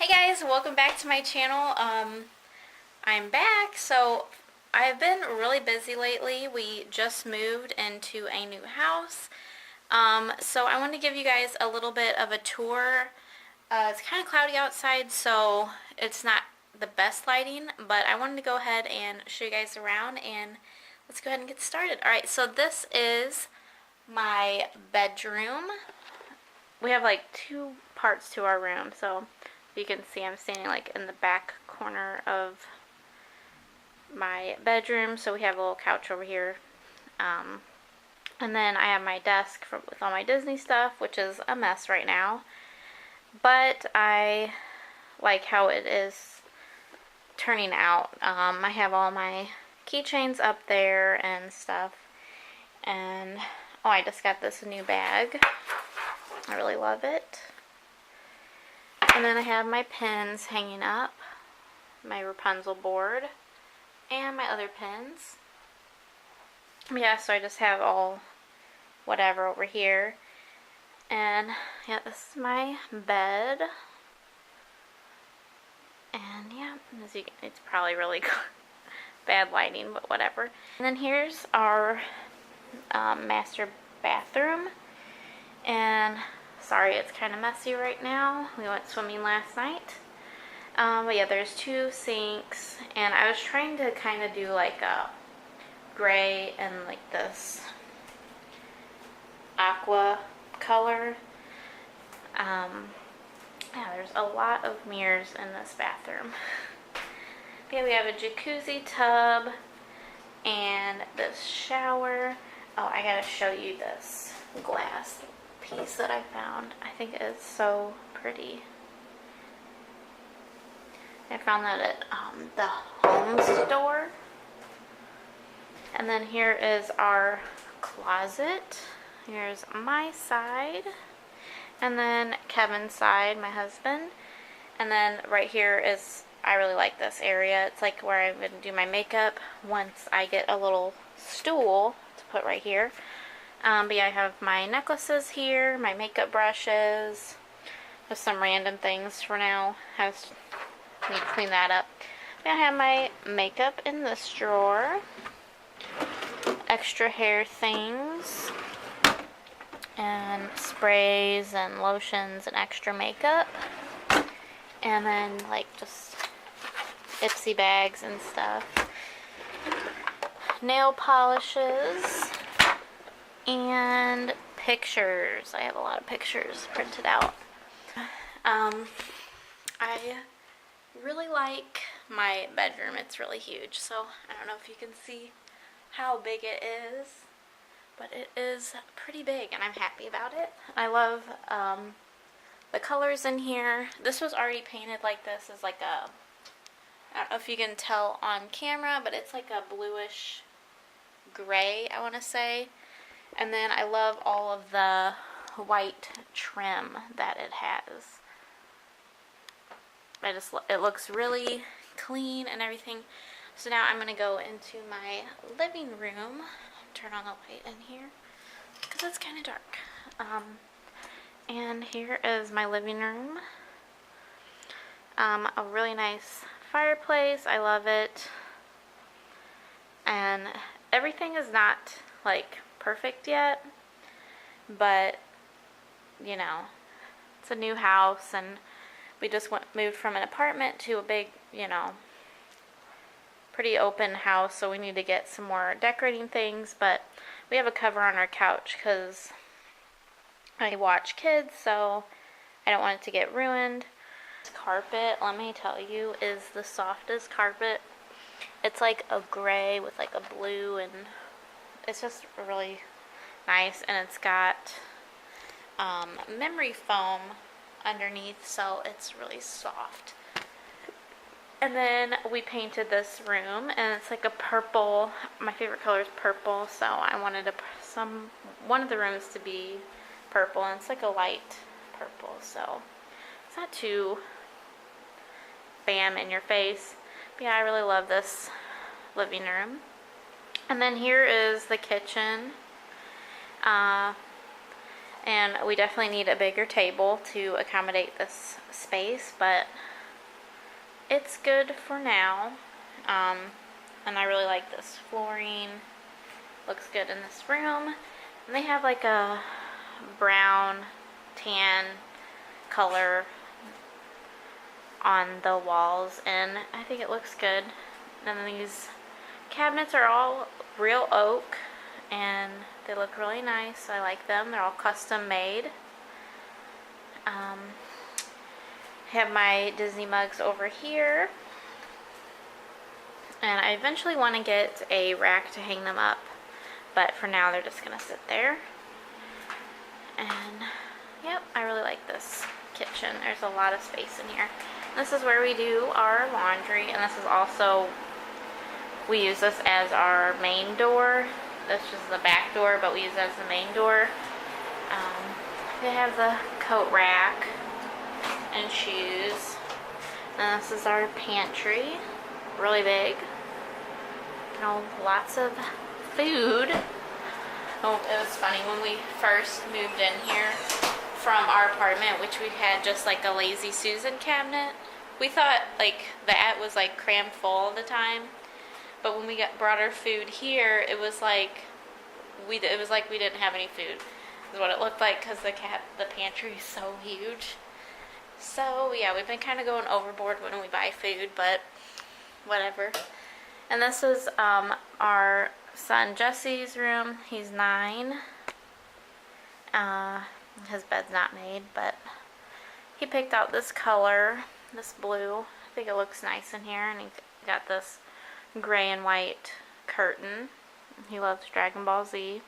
Hey guys, welcome back to my channel. I'm back. So I've been really busy lately. We just moved into a new house. So I want to give you guys a little bit of a tour. It's kind of cloudy outside, so it's not the best lighting, but I wanted to go ahead and show you guys around, and let's go ahead and get started. Alright, so this is my bedroom. We have like two parts to our room, so you can see I'm standing like in the back corner of my bedroom. So we have a little couch over here. And then I have my desk with all my Disney stuff, which is a mess right now. But I like how it is turning out. I have all my keychains up there and stuff. And, oh, I just got this new bag. I really love it. And then I have my pins hanging up, my Rapunzel board, and my other pins. Yeah, so I just have all whatever over here. And yeah, this is my bed. And yeah, as you can, it's probably really bad lighting, but whatever. And then here's our master bathroom. And sorry, it's kind of messy right now. We went swimming last night. But yeah, there's two sinks, and I was trying to kind of do like a gray and like this aqua color. Yeah, there's a lot of mirrors in this bathroom. Yeah, we have a jacuzzi tub and this shower. Oh, I gotta show you this glass piece that I found. I think it is so pretty. I found that at the home store. And then here is our closet. Here's my side. And then Kevin's side, my husband. And then right here is, I really like this area. It's like where I'm going to do my makeup once I get a little stool to put right here. But yeah, I have my necklaces here, my makeup brushes, just some random things for now. I need to clean that up. I have my makeup in this drawer, extra hair things, and sprays and lotions and extra makeup, and then like just Ipsy bags and stuff, nail polishes, and pictures. I have a lot of pictures printed out. I really like my bedroom. It's really huge, so I don't know if you can see how big it is, but it is pretty big and I'm happy about it. I love the colors in here. This was already painted like this. Is like a, I don't know if you can tell on camera, but it's like a bluish gray, I want to say. And then I love all of the white trim that it has. It looks really clean and everything. So now I'm going to go into my living room. Turn on the light in here because it's kind of dark. And here is my living room. A really nice fireplace. I love it. And everything is not like perfect yet, but you know, it's a new house and we just moved from an apartment to a big, you know, pretty open house, so we need to get some more decorating things. But we have a cover on our couch because I watch kids, so I don't want it to get ruined. This carpet, let me tell you, is the softest carpet. It's like a gray with like a blue, and it's just really nice. And it's got memory foam underneath, so it's really soft. And then we painted this room, and it's like a purple. My favorite color is purple, so I wanted one of the rooms to be purple, and it's like a light purple, so it's not too bam in your face. But yeah, I really love this living room. And then here is the kitchen. And we definitely need a bigger table to accommodate this space, but it's good for now. And I really like this flooring. Looks good in this room. And they have like a brown, tan color on the walls, and I think it looks good. And then these cabinets are all real oak, and they look really nice. I like them. They're all custom made. Have my Disney mugs over here, and I eventually want to get a rack to hang them up, but for now they're just gonna sit there. And yep, I really like this kitchen. There's a lot of space in here. This is where we do our laundry, and this is also, we use this as our main door. This is the back door, but we use it as the main door. They have the coat rack and shoes. And this is our pantry, really big. You know, lots of food. Oh, it was funny when we first moved in here from our apartment, which we had just like a Lazy Susan cabinet. We thought like that was like crammed full all the time, but when we brought our food here, it was like we didn't have any food. Is what it looked like, because the pantry is so huge. So yeah, we've been kind of going overboard when we buy food, but whatever. And this is our son Jesse's room. He's 9. His bed's not made, but he picked out this color, this blue. I think it looks nice in here, and he got this gray and white curtain. He loves Dragon Ball Z,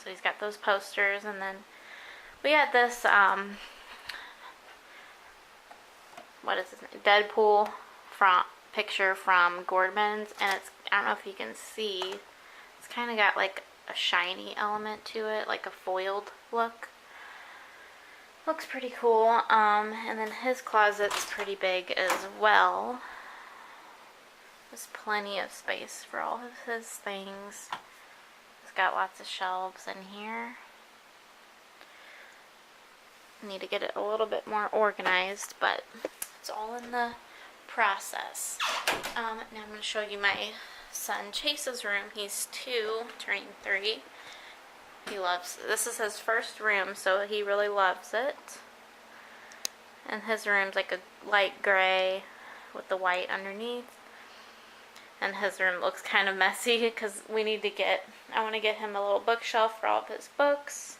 so he's got those posters. And then we had this what is his name? Deadpool picture from Gordman's, and it's, I don't know if you can see, it's kind of got like a shiny element to it, like a foiled look. Looks pretty cool. And then his closet's pretty big as well. There's plenty of space for all of his things. He's got lots of shelves in here. Need to get it a little bit more organized, but it's all in the process. Now I'm going to show you my son Chase's room. He's 2, turning 3. He loves, this is his first room, so he really loves it. And his room's like a light gray with the white underneath. And his room looks kind of messy because we need to get, I want to get him a little bookshelf for all of his books.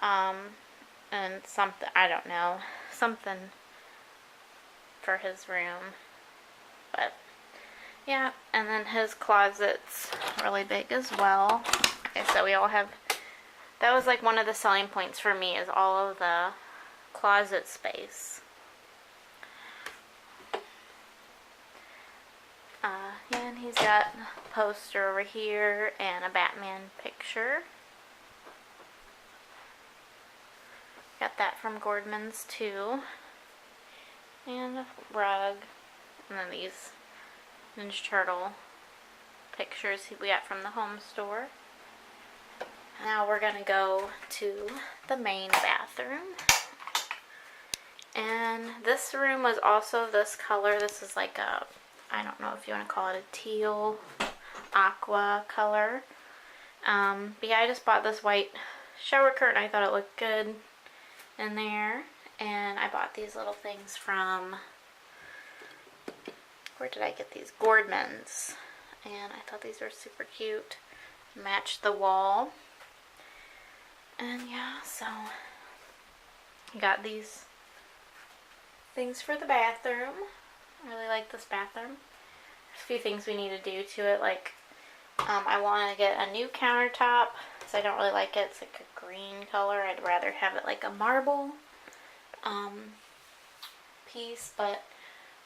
And something, I don't know, something for his room. But yeah, and then his closet's really big as well. Okay, so we all have, that was like one of the selling points for me, is all of the closet space. And he's got a poster over here and a Batman picture. Got that from Gordman's too. And a rug. And then these Ninja Turtle pictures we got from the home store. Now we're going to go to the main bathroom. And this room was also this color. This is like a, I don't know if you want to call it a teal, aqua color. But yeah, I just bought this white shower curtain. I thought it looked good in there. And I bought these little things from, where did I get these? Gordman's. And I thought these were super cute. Matched the wall. And yeah, so I got these things for the bathroom. I really like this bathroom. There's a few things we need to do to it, like I want to get a new countertop, so I don't really like it. It's like a green color. I'd rather have it like a marble piece, but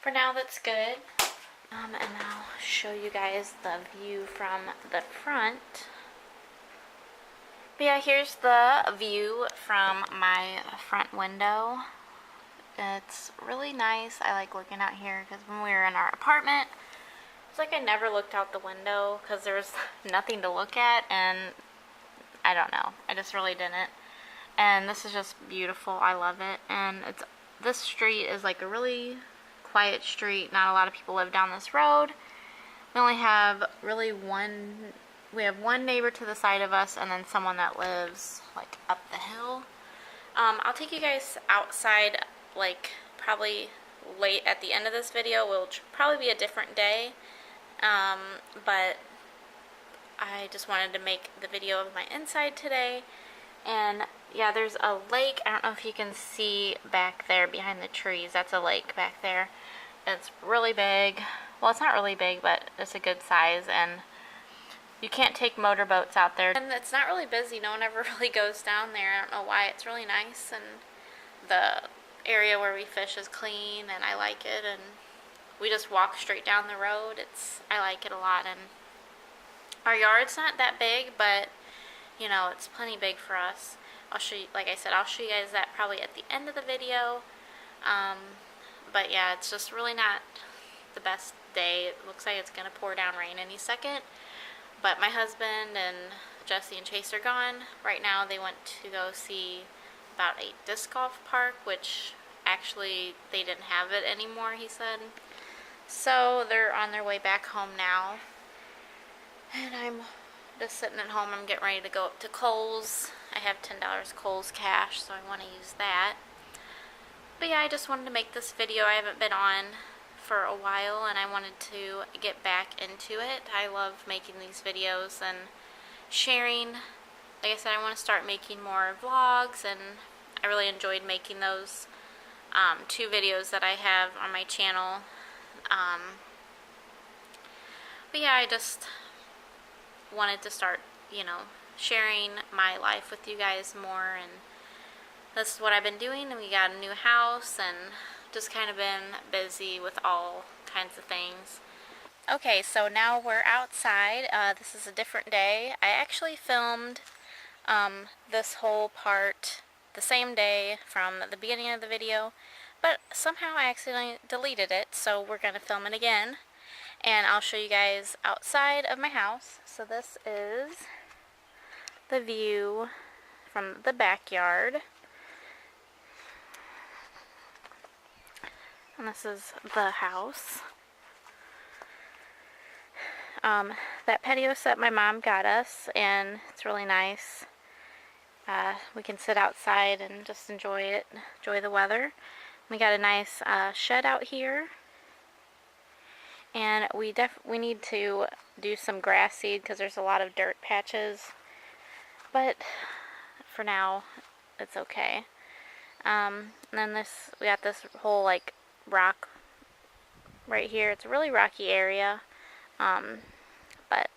for now that's good. And I'll show you guys the view from the front. But yeah, here's the view from my front window. It's really nice. I like looking out here because when we were in our apartment, it's like I never looked out the window because there was nothing to look at, and I don't know. I just really didn't. And this is just beautiful. I love it. And it's, this street is like a really quiet street. Not a lot of people live down this road. We only have really we have one neighbor to the side of us, and then someone that lives like up the hill. I'll take you guys outside like probably late at the end of this video. Will probably be a different day, but I just wanted to make the video of my inside today. And yeah, there's a lake. I don't know if you can see back there behind the trees. That's a lake back there. It's really big. Well, it's not really big, but it's a good size, and you can't take motorboats out there. And it's not really busy. No one ever really goes down there. I don't know why. It's really nice, and the area where we fish is clean, and I like it. And we just walk straight down the road. I like it a lot. And our yard's not that big, but you know, it's plenty big for us. I'll show you, like I said, I'll show you guys that probably at the end of the video. But yeah, it's just really not the best day. It looks like it's gonna pour down rain any second. But my husband and Jesse and Chase are gone. Right now they went to go see about a disc golf park, which actually they didn't have it anymore, he said. So they're on their way back home now. And I'm just sitting at home. I'm getting ready to go up to Kohl's. I have $10 Kohl's cash, so I want to use that. But yeah, I just wanted to make this video. I haven't been on for a while, and I wanted to get back into it. I love making these videos and sharing. Like I said, I want to start making more vlogs, and I really enjoyed making those 2 videos that I have on my channel. But yeah, I just wanted to start, you know, sharing my life with you guys more, and this is what I've been doing. And we got a new house, and just kind of been busy with all kinds of things. Okay, so now we're outside. This is a different day. I actually filmed this whole part the same day from the beginning of the video, but somehow I accidentally deleted it, so we're going to film it again. And I'll show you guys outside of my house. So this is the view from the backyard. And this is the house. That patio set my mom got us, and it's really nice. We can sit outside and just enjoy it, enjoy the weather. We got a nice shed out here. And we need to do some grass seed because there's a lot of dirt patches. But for now, it's okay. And then we got this whole like rock right here. It's a really rocky area. But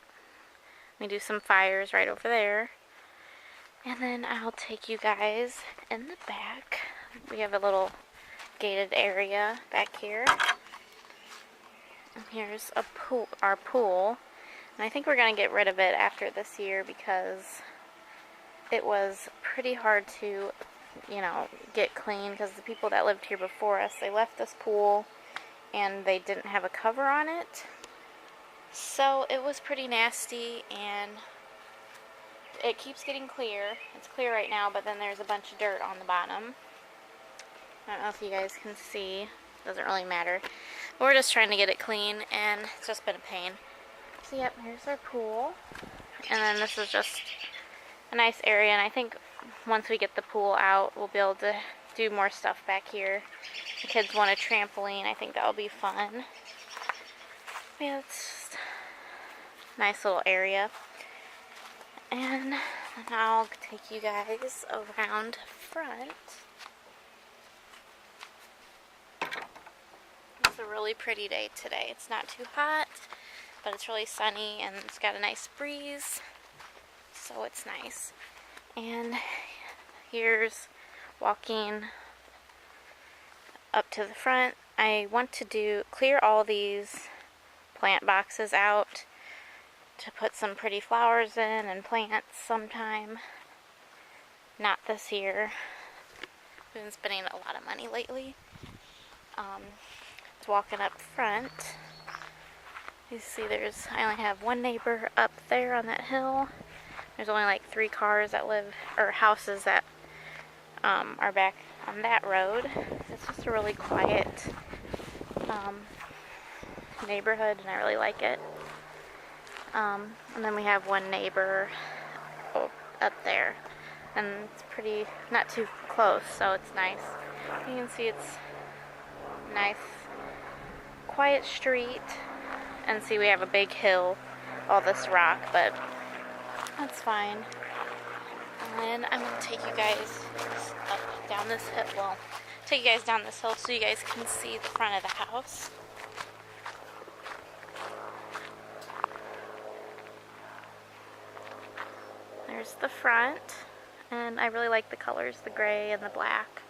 we do some fires right over there. And then I'll take you guys in the back. We have a little gated area back here. Here's our pool, and I think we're going to get rid of it after this year because it was pretty hard to, you know, get clean because the people that lived here before us, they left this pool and they didn't have a cover on it. So it was pretty nasty, and it keeps getting clear. It's clear right now, but then there's a bunch of dirt on the bottom. I don't know if you guys can see. Doesn't really matter. We're just trying to get it clean, and it's just been a pain. So yep, here's our pool. And then this is just a nice area, and I think once we get the pool out, we'll be able to do more stuff back here. The kids want a trampoline. I think that'll be fun. Yeah, it's just a nice little area. And then I'll take you guys around front. It's a really pretty day today. It's not too hot, but it's really sunny, and it's got a nice breeze, so it's nice. And here's walking up to the front. I want to clear all these plant boxes out to put some pretty flowers in and plants sometime. Not this year. We've been spending a lot of money lately. Walking up front, you see I only have one neighbor up there on that hill. There's only like 3 cars that live, or houses that are back on that road. It's just a really quiet neighborhood, and I really like it. And then we have one neighbor up there, and it's pretty, not too close, so it's nice. You can see it's nice, quiet street, and see we have a big hill, all this rock, but that's fine. And I'm gonna take you guys up down this hill. Well, take you guys down this hill so you guys can see the front of the house. There's the front, and I really like the colors, the gray and the black.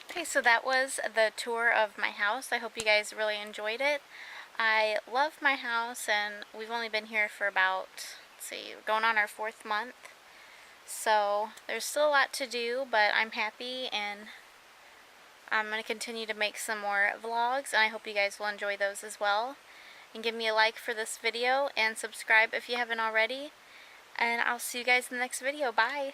Okay, so that was the tour of my house. I hope you guys really enjoyed it. I love my house, and we've only been here for about, let's see, going on our 4th month. So there's still a lot to do, but I'm happy, and I'm going to continue to make some more vlogs, and I hope you guys will enjoy those as well. And give me a like for this video, and subscribe if you haven't already. And I'll see you guys in the next video. Bye!